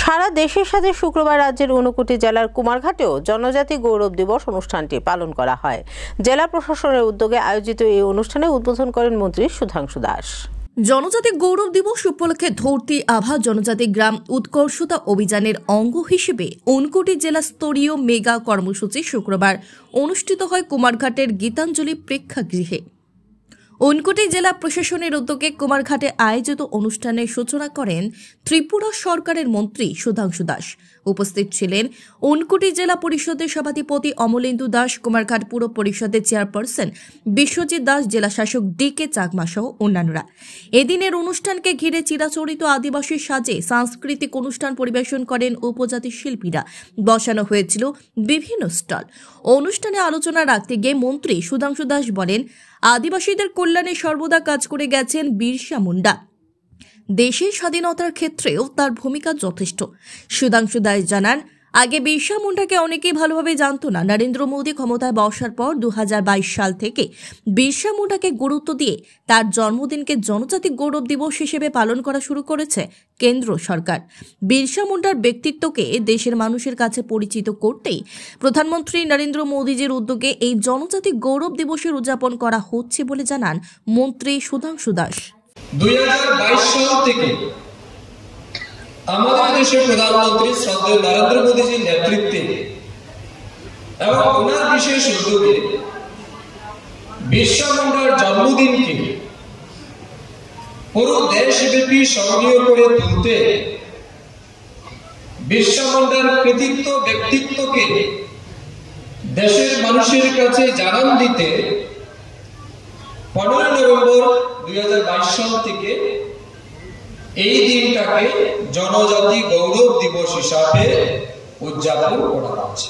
সারা দেশের সাথে শুক্রবার রাজ্যের ঊনকোটি জেলার কুমারঘাটেও জনজাতি গৌরব দিবস অনুষ্ঠানটি পালন করা হয়। জেলা প্রশাসনের উদ্যোগে আয়োজিত এই অনুষ্ঠানে উদ্বোধন করেন মন্ত্রী সুধাংশু দাস। জনজাতি গৌরব দিবস উপলক্ষে ধরতি আভা জনজাতি গ্রাম উৎকর্ষতা অভিযানের অঙ্গ হিসেবে ঊনকোটি জেলা স্তরীয় মেগা কর্মসূচি শুক্রবার অনুষ্ঠিত হয় কুমারঘাটের গীতাঞ্জলি প্রেক্ষাগৃহে। ঊনকোটি জেলা প্রশাসনের উদ্যোগে কুমারঘাটে আয়োজিত অনুষ্ঠানের সূচনা করেন ত্রিপুরা সরকারের মন্ত্রী সুধাংশু দাস। উপস্থিত ছিলেন ঊনকোটি জেলা পরিষদের সভাধিপতি অমলেন্দু দাস, কুমারঘাট পুর পরিষদের চেয়ারপারসন বিশ্বজিৎ দাস, জেলা শাসক ডি.কে. চাকমা সহ অন্যান্যরা। এদিনের অনুষ্ঠানকে ঘিরে চিরাচরিত আদিবাসী সাজে সাংস্কৃতিক অনুষ্ঠান পরিবেশন করেন উপজাতি শিল্পীরা। বসানো হয়েছিল বিভিন্ন স্টল। অনুষ্ঠানে আলোচনা রাখতে গিয়ে মন্ত্রী সুধাংশু দাস বলেন, আদিবাসীদের কল্যাণে সর্বদা কাজ করে গেছেন বিরসা মুন্ডা। দেশের স্বাধীনতার ক্ষেত্রেও তার ভূমিকা যথেষ্ট। সুধাংশু দাস জানান, আগে বিরসা মুন্ডাকে অনেকেই ভালোভাবে জানত না। নরেন্দ্র মোদী ক্ষমতায় বসার পর 2022 সাল থেকে বিরসা মুন্ডাকে গুরুত্ব দিয়ে তার জন্মদিনকে জনজাতি গৌরব দিবস হিসেবে পালন করা শুরু করেছে কেন্দ্র সরকার। বিরসা মুন্ডার ব্যক্তিত্বকে দেশের মানুষের কাছে পরিচিত করতেই প্রধানমন্ত্রী নরেন্দ্র মোদীজির উদ্যোগে এই জনজাতি গৌরব দিবসের উদযাপন করা হচ্ছে বলে জানান মন্ত্রী সুধাংশু দাস। 2022 সাল থেকে আমাদের দেশের প্রধানমন্ত্রী শ্রদ্ধেয় নরেন্দ্র মোদীজির নেতৃত্বে এবং ওনার বিশেষ উদ্যোগে বিরসা মুন্ডার জন্মদিনকে পুরো দেশব্যাপী স্মরণীয় করে তুলতে, বিরসা মুন্ডার কৃতিত্ব ব্যক্তিত্বকে দেশের মানুষের কাছে জানান দিতে 15 নভেম্বর 2022 সাল থেকে এই দিনটাকে জনজাতি গৌরব দিবস হিসাবে উদযাপন করা হচ্ছে।